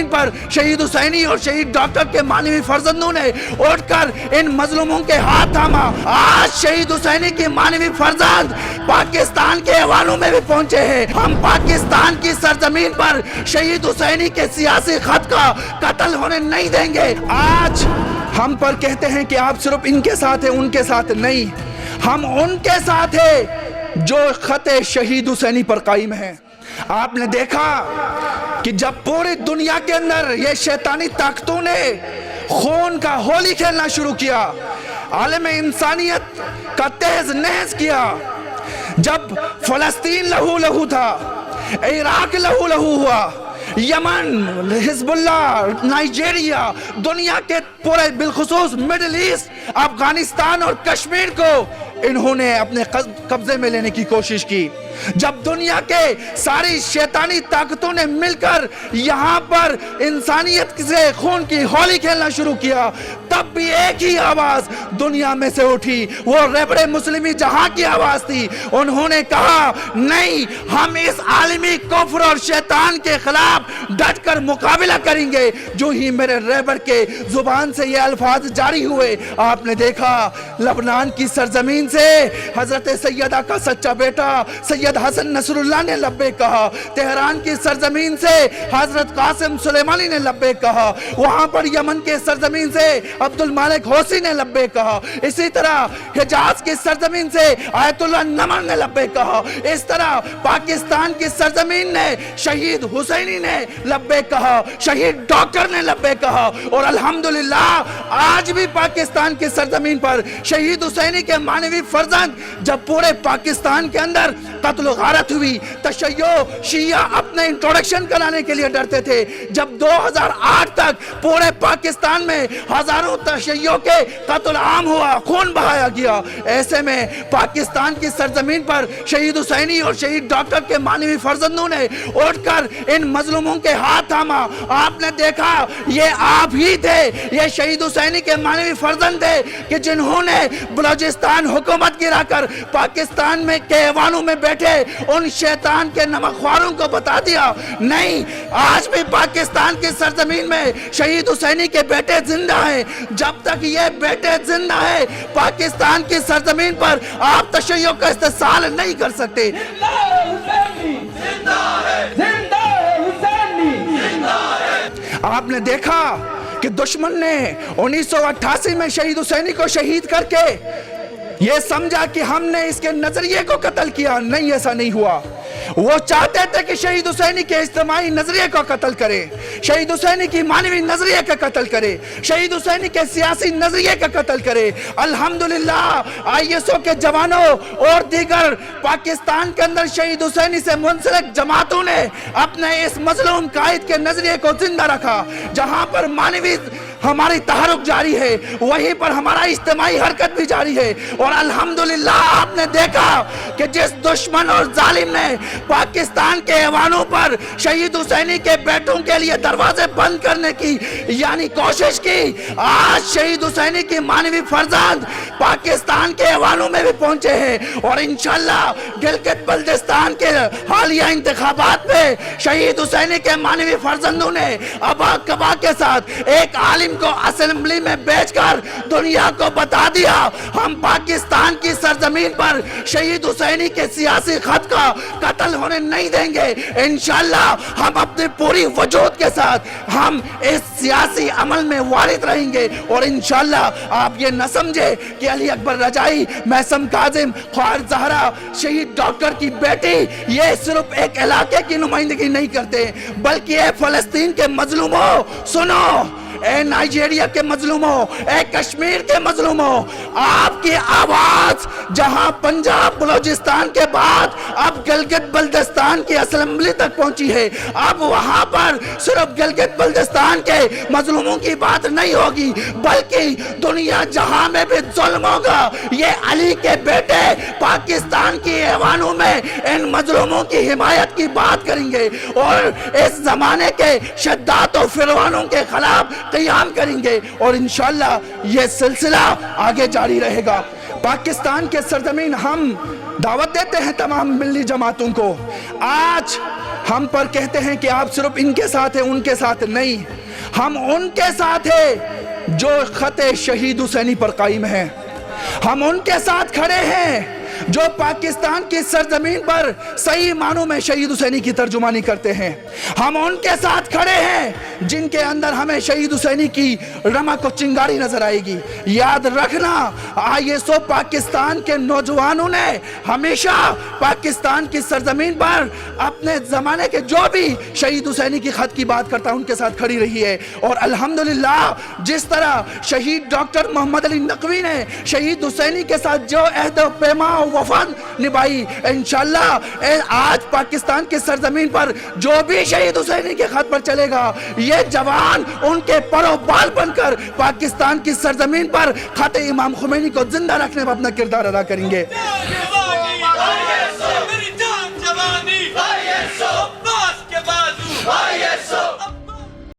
सरजमीन पर शहीद हुसैनी और शहीद डॉक्टर के मानवी फर्जंदों ने उठ कर इन मजलूमों के हाथ थामा। आज शहीद हुसैनी के मानवी फर्जंद पाकिस्तान के ऐवानों में भी पहुंचे हैं। हम पाकिस्तान की सरजमीन पर शहीद हुसैनी के सियासी खत का कत्ल होने नहीं देंगे। आज हम पर कहते हैं कि आप सिर्फ इनके साथ हैं, उनके साथ नहीं, हम उनके साथ हैं जो खते शहीद हुसैनी पर कायम है। आपने देखा कि जब पूरी दुनिया के अंदर ये शैतानी ताकतों ने खून का होली खेलना शुरू किया, आलम इंसानियत का तहस नहस किया, जब फलस्तीन लहू लहू था, इराक लहू लहू हुआ, यमन, हिजबुल्लाह, नाइजीरिया, दुनिया के पूरे बिलखुसूस मिडिल ईस्ट, अफगानिस्तान और कश्मीर को इन्होंने अपने कब्जे में लेने की कोशिश की। जब दुनिया के सारी शैतानी ताकतों ने मिलकर यहाँ पर इंसानियत से खून की होली खेलना शुरू किया, तब भी एक ही आवाज दुनिया में से उठी, वो रहबरे मुस्लिमी जहां की आवाज थी। उन्होंने कहा नहीं, हम इस आलमी कुफ्र और शैतान के खिलाफ डट कर मुकाबला करेंगे। जो ही मेरे रहबर के जुबान से ये अल्फाज जारी हुए, आपने देखा लबनान की सरजमीन से हजरत सैयदा का सच्चा बेटा सैयद हसन नसरुल्लाह ने लब्बे कहा, तेहरान की सरजमीन से हजरत कासिम सुलेमानी ने लब्बे कहा, वहां पर यमन के सरजमीन से अब्दुल मालिक हौसी ने लब्बे कहा, इसी तरह हिजाज की सरजमीन से आयतुल्लाह नमर ने लब्बे कहा, इस तरह पाकिस्तान की सरजमीन ने शहीद हुसैनी ने लब्बे कहा, शहीद डॉक्टर ने लब्बे कहा। और अल्हम्दुलिल्लाह आज भी पाकिस्तान की सरजमीन पर शहीद हुसैनी के मानवी फर्जंद जब पूरे पाकिस्तान के अंदर कत्ल गारत हुई, तशय्यो शिया अपने इंट्रोडक्शन कराने के लिए डरते थे। जब 2008 तक पूरे पाकिस्तान में हजारों तशय्यो के कत्ल आम हुआ, खून बहाया गया, ऐसे में पाकिस्तान की सरजमीन पर शहीद हुसैनी और शहीद डॉक्टर के मानवी फर्जंदों ने उठकर इन मजलूमों के हाथ थामा। आपने देखा ये आप ही थे, ये शहीद हुसैनी के मानवी फर्जंद थे कि जिन्होंने बलूचिस्तान हुकूमत गिराकर पाकिस्तान में के ऐवानों में बैठे उन शैतान के नमकख्वारों को बता दिया नहीं, आज भी पाकिस्तान की सरजमीन में शहीद हुसैनी के बेटे जिंदा हैं। जब तक ये बेटे जिंदा है, पाकिस्तान की सरजमीन पर आप तशय्यो का इस्तेसाल नहीं कर सकते। आपने देखा कि दुश्मन ने 1988 में शहीद हुसैनी को शहीद करके ये समझा कि हमने इसके नजरिए को कत्ल किया। नहीं, ऐसा नहीं हुआ। वो चाहते थे कि शहीद हुसैनी के इज्तिमाई नजरिए को कत्ल करे, शहीद हुसैनी की मानवी नजरिए का कत्ल करे, शहीद हुसैनी के सियासी नजरिए का कत्ल करे। अल्हम्दुलिल्लाह आईएसओ के जवानों और दीगर पाकिस्तान के अंदर शहीद हुसैनी से मुंसलिक जमातों ने अपने इस मजलूम कायद के नजरिए को जिंदा रखा। जहां पर मानवी हमारी तहरुक जारी है, वहीं पर हमारा इज्तिमाई हरकत भी जारी है। और अल्हम्दुलिल्लाह आपने देखा कि जिस दुश्मन और जालिम ने पाकिस्तान के ऐवानों पर शहीद हुसैनी के बेटों के लिए दरवाजे बंद करने की यानी कोशिश की, आज शहीद हुसैनी की मानवी फर्जंद पाकिस्तान के ऐवानों में भी पहुंचे हैं। और इंशाल्लाह गिलगित बल्तिस्तान के हालिया इंतखाबात में शहीद हुसैनी के मानवी फर्जंदों ने अबा कबा के साथ एक आलिम को असेंबली में भेजकर दुनिया को बता दिया, हम पाकिस्तान की सरजमीन पर शहीद हुसैनी के सियासी खत का कत्ल होने नहीं देंगे। इंशाल्लाह हम अपने पूरी वजूद के साथ हम इस सियासी अमल में वारिद रहेंगे। और इंशाल्लाह आप ये न समझे कि अली अकबर रजाई, महसम काजिम, ख्वार ज़हरा, शहीद डॉक्टर की बेटी ये सिर्फ एक इलाके की नुमाइंदगी नहीं करते, बल्कि ये फलस्तीन के मजलूमों सुनो, ए नाइजीरिया के मजलूमों, ए कश्मीर के मजलूमों, आपकी आवाज जहां पंजाब बलूचिस्तान के बाद अब गिलगित बल्तिस्तान की असेंबली तक पहुंची है, अब वहां पर सिर्फ गिलगित बल्तिस्तान के मजलूमों की बात नहीं होगी, बल्कि दुनिया जहां में भी जुल्म होगा, ये अली के बेटे पाकिस्तान की ऐवानों में इन मजलूमों की हिमायत की बात करेंगे और इस जमाने के शद्दात और फिरौनों के खिलाफ क़याम करेंगे। और इंशाल्लाह ये सिलसिला आगे जारी रहेगा। पाकिस्तान के सरजमीन हम दावत देते हैं तमाम मिल्ली जमातों को, आज ہم پر کہتے ہیں کہ آپ صرف ان کے ساتھ ہیں، ان کے ساتھ نہیں، ہم ان کے ساتھ ہیں جو خط شہید حسینی پر قائم ہیں، ہم ان کے ساتھ کھڑے ہیں جو پاکستان کی سرزمین پر صحیح معنوں میں شہید حسینی کی ترجمانی کرتے ہیں، ہم ان کے ساتھ کھڑے ہیں جن کے اندر ہمیں شہید حسینی کی رمق و چنگاری نظر آئے گی۔ یاد رکھنا ISO پاکستان کے نوجوانوں نے ہمیشہ پاکستان کی سرزمین پر اپنے زمانے کے جو بھی شہید حسینی کی خط کی بات کرتا ان کے ساتھ کھڑی رہی ہے، اور الحمدللہ جس طرح شہید ڈاکٹر محمد علی نقوی نے شہید حسینی کے ساتھ جو عہد و پیمان و وفا نبھائی، انشاءاللہ آج پاکستان کی سرزمین پر جو بھی شہید حسینی کے خط پر چلے گا، یہ جوان ان کے پر و بال بن کر پاکستان کی سرزمین پر خط امام خمینی کو زندہ رکھنے میں اپنا کردار ادا کریں گے۔